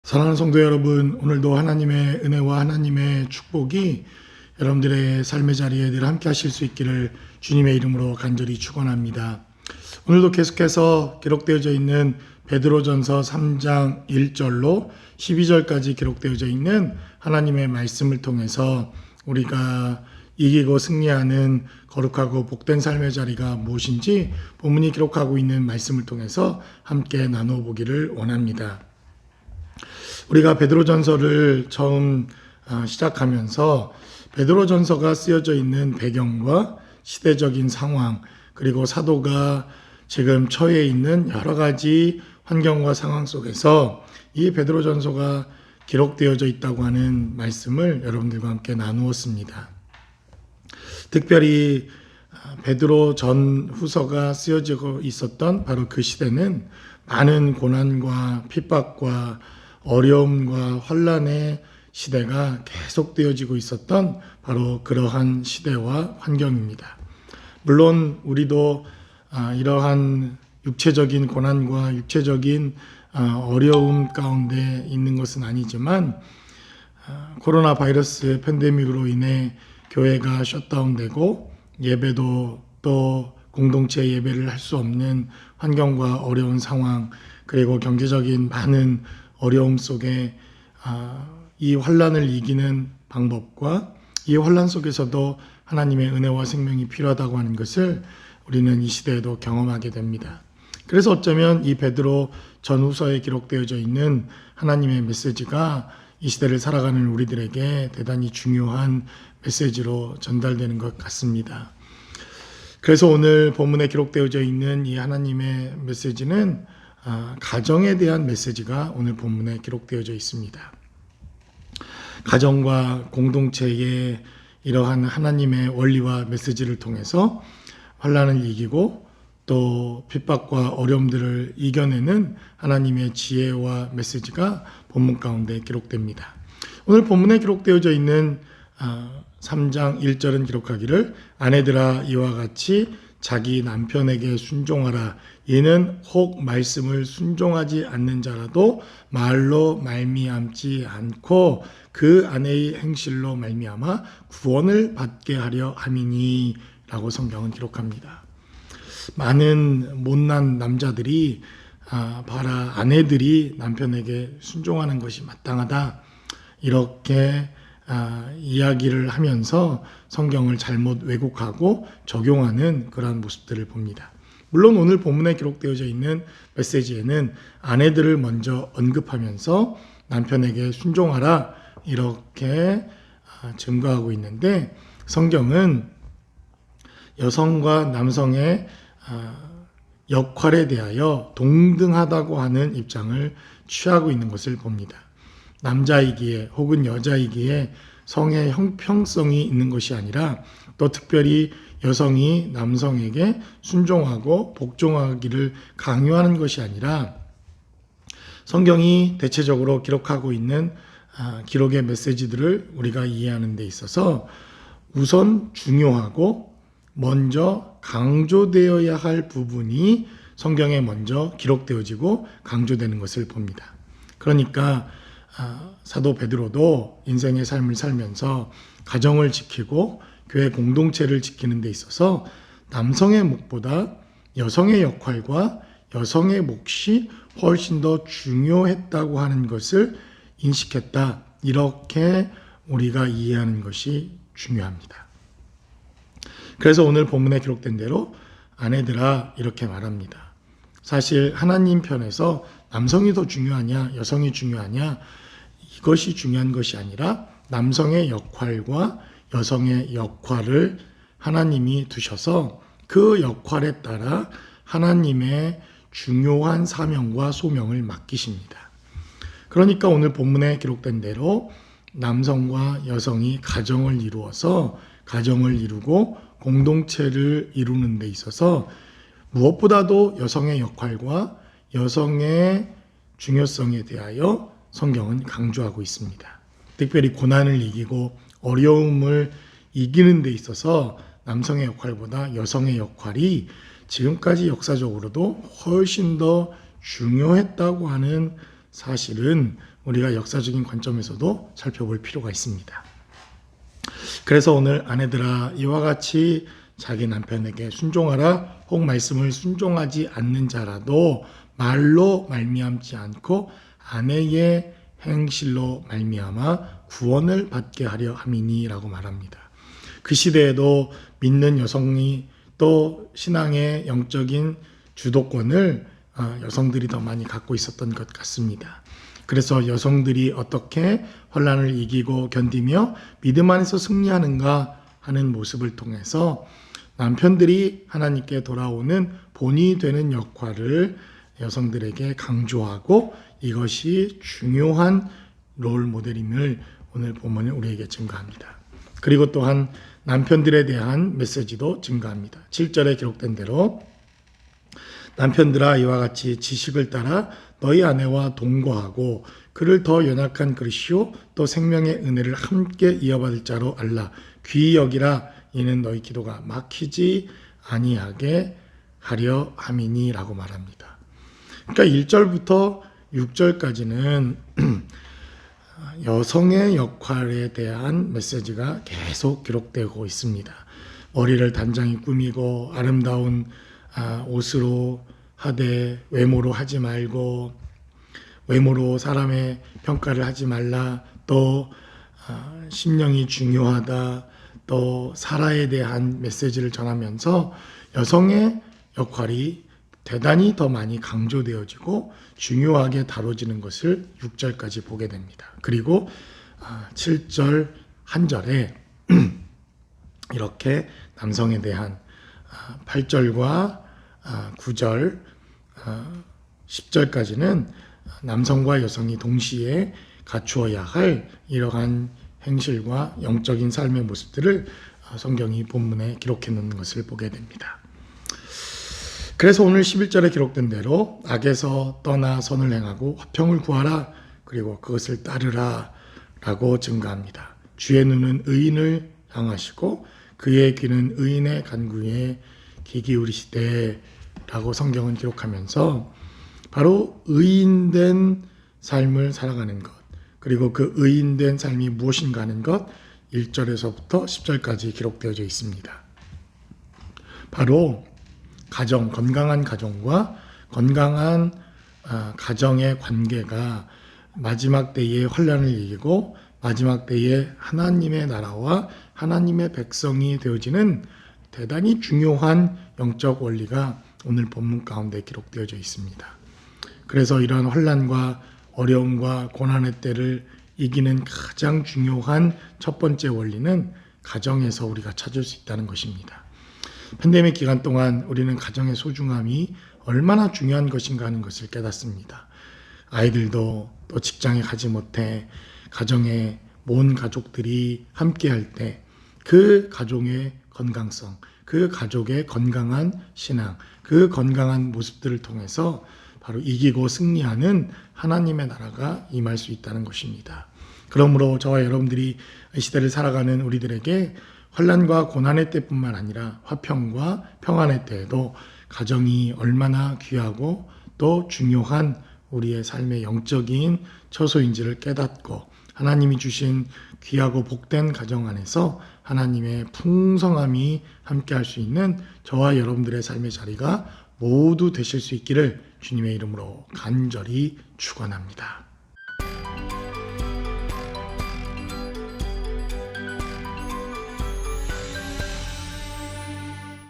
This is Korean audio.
사랑하는 성도 여러분, 오늘도 하나님의 은혜와 하나님의 축복이 여러분들의 삶의 자리에 늘 함께 하실 수 있기를 주님의 이름으로 간절히 축원합니다. 오늘도 계속해서 기록되어져 있는 베드로전서 3장 1절로 12절까지 기록되어져 있는 하나님의 말씀을 통해서 우리가 이기고 승리하는 거룩하고 복된 삶의 자리가 무엇인지 본문이 기록하고 있는 말씀을 통해서 함께 나누어 보기를 원합니다. 우리가 베드로전서를 처음 시작하면서 베드로전서가 쓰여져 있는 배경과 시대적인 상황, 그리고 사도가 지금 처해 있는 여러 가지 환경과 상황 속에서 이 베드로전서가 기록되어져 있다고 하는 말씀을 여러분들과 함께 나누었습니다. 특별히 베드로 전후서가 쓰여지고 있었던 바로 그 시대는 많은 고난과 핍박과 어려움과 환난의 시대가 계속되어지고 있었던 바로 그러한 시대와 환경입니다. 물론 우리도 이러한 육체적인 고난과 육체적인 어려움 가운데 있는 것은 아니지만 코로나 바이러스 팬데믹으로 인해 교회가 셧다운되고 예배도 또 공동체 예배를 할 수 없는 환경과 어려운 상황, 그리고 경제적인 많은 어려움 속에 이 환난을 이기는 방법과 이 환난 속에서도 하나님의 은혜와 생명이 필요하다고 하는 것을 우리는 이 시대에도 경험하게 됩니다. 그래서 어쩌면 이 베드로 전후서에 기록되어져 있는 하나님의 메시지가 이 시대를 살아가는 우리들에게 대단히 중요한 메시지로 전달되는 것 같습니다. 그래서 오늘 본문에 기록되어져 있는 이 하나님의 메시지는 가정에 대한 메시지가 오늘 본문에 기록되어져 있습니다. 가정과 공동체의 이러한 하나님의 원리와 메시지를 통해서 환난을 이기고 또 핍박과 어려움들을 이겨내는 하나님의 지혜와 메시지가 본문 가운데 기록됩니다. 오늘 본문에 기록되어져 있는 3장 1절은 기록하기를 아내들아 이와 같이 자기 남편에게 순종하라. 이는 혹 말씀을 순종하지 않는 자라도 말로 말미암지 않고 그 아내의 행실로 말미암아 구원을 받게 하려 함이니 라고 성경은 기록합니다. 많은 못난 남자들이 봐라, 아내들이 남편에게 순종하는 것이 마땅하다, 이렇게 이야기를 하면서 성경을 잘못 왜곡하고 적용하는 그러한 모습들을 봅니다. 물론 오늘 본문에 기록되어져 있는 메시지에는 아내들을 먼저 언급하면서 남편에게 순종하라 이렇게 증거하고 있는데, 성경은 여성과 남성의 역할에 대하여 동등하다고 하는 입장을 취하고 있는 것을 봅니다. 남자이기에 혹은 여자이기에 성의 형평성이 있는 것이 아니라 또 특별히 여성이 남성에게 순종하고 복종하기를 강요하는 것이 아니라 성경이 대체적으로 기록하고 있는 기록의 메시지들을 우리가 이해하는 데 있어서 우선 중요하고 먼저 강조되어야 할 부분이 성경에 먼저 기록되어지고 강조되는 것을 봅니다. 그러니까 사도 베드로도 인생의 삶을 살면서 가정을 지키고 교회 공동체를 지키는 데 있어서 남성의 몫보다 여성의 역할과 여성의 몫이 훨씬 더 중요했다고 하는 것을 인식했다, 이렇게 우리가 이해하는 것이 중요합니다. 그래서 오늘 본문에 기록된 대로 아내들아 이렇게 말합니다. 사실 하나님 편에서 남성이 더 중요하냐 여성이 중요하냐, 이것이 중요한 것이 아니라 남성의 역할과 여성의 역할을 하나님이 두셔서 그 역할에 따라 하나님의 중요한 사명과 소명을 맡기십니다. 그러니까 오늘 본문에 기록된 대로 남성과 여성이 가정을 이루어서 가정을 이루고 공동체를 이루는 데 있어서 무엇보다도 여성의 역할과 여성의 중요성에 대하여 성경은 강조하고 있습니다. 특별히 고난을 이기고 어려움을 이기는 데 있어서 남성의 역할보다 여성의 역할이 지금까지 역사적으로도 훨씬 더 중요했다고 하는 사실은 우리가 역사적인 관점에서도 살펴볼 필요가 있습니다. 그래서 오늘 아내들아 이와 같이 자기 남편에게 순종하라. 혹 말씀을 순종하지 않는 자라도 말로 말미암지 않고 아내의 행실로 말미암아 구원을 받게 하려 함이니라고 말합니다. 그 시대에도 믿는 여성이 또 신앙의 영적인 주도권을 여성들이 더 많이 갖고 있었던 것 같습니다. 그래서 여성들이 어떻게 혼란을 이기고 견디며 믿음 안에서 승리하는가 하는 모습을 통해서 남편들이 하나님께 돌아오는 본이 되는 역할을 여성들에게 강조하고 이것이 중요한 롤 모델임을 오늘 본문은 우리에게 증거합니다. 그리고 또한 남편들에 대한 메시지도 증거합니다. 7절에 기록된 대로 남편들아 이와 같이 지식을 따라 너희 아내와 동거하고 그를 더 연약한 그릇이요 또 생명의 은혜를 함께 이어받을 자로 알라. 귀히 여기라. 이는 너희 기도가 막히지 아니하게 하려 함이니라고 말합니다. 그러니까 1절부터 6절까지는 여성의 역할에 대한 메시지가 계속 기록되고 있습니다. 머리를 단장히 꾸미고 아름다운 옷으로 하되 외모로 하지 말고 외모로 사람의 평가를 하지 말라. 또 심령이 중요하다. 또 사라에 대한 메시지를 전하면서 여성의 역할이 대단히 더 많이 강조되어지고 중요하게 다뤄지는 것을 6절까지 보게 됩니다. 그리고 7절 한절에 이렇게 남성에 대한 8절과 9절, 10절까지는 남성과 여성이 동시에 갖추어야 할 이러한 행실과 영적인 삶의 모습들을 성경이 본문에 기록해 놓는 것을 보게 됩니다. 그래서 오늘 11절에 기록된 대로 악에서 떠나 선을 행하고 화평을 구하라. 그리고 그것을 따르라 라고 증가합니다. 주의 눈은 의인을 향하시고 그의 귀는 의인의 간구에 귀 기울이시되 라고 성경은 기록하면서 바로 의인된 삶을 살아가는 것, 그리고 그 의인된 삶이 무엇인가 하는 것 1절에서부터 10절까지 기록되어져 있습니다. 바로 가정, 건강한 가정과 건강한 가정의 관계가 마지막 때에 혼란을 이기고 마지막 때에 하나님의 나라와 하나님의 백성이 되어지는 대단히 중요한 영적 원리가 오늘 본문 가운데 기록되어져 있습니다. 그래서 이러한 혼란과 어려움과 고난의 때를 이기는 가장 중요한 첫 번째 원리는 가정에서 우리가 찾을 수 있다는 것입니다. 팬데믹 기간 동안 우리는 가정의 소중함이 얼마나 중요한 것인가 하는 것을 깨닫습니다. 아이들도 또 직장에 가지 못해 가정의 모든 가족들이 함께할 때 그 가족의 건강성, 그 가족의 건강한 신앙, 그 건강한 모습들을 통해서 바로 이기고 승리하는 하나님의 나라가 임할 수 있다는 것입니다. 그러므로 저와 여러분들이 이 시대를 살아가는 우리들에게 환난과 고난의 때뿐만 아니라 화평과 평안의 때에도 가정이 얼마나 귀하고 또 중요한 우리의 삶의 영적인 처소인지를 깨닫고 하나님이 주신 귀하고 복된 가정 안에서 하나님의 풍성함이 함께할 수 있는 저와 여러분들의 삶의 자리가 모두 되실 수 있기를 주님의 이름으로 간절히 축원합니다.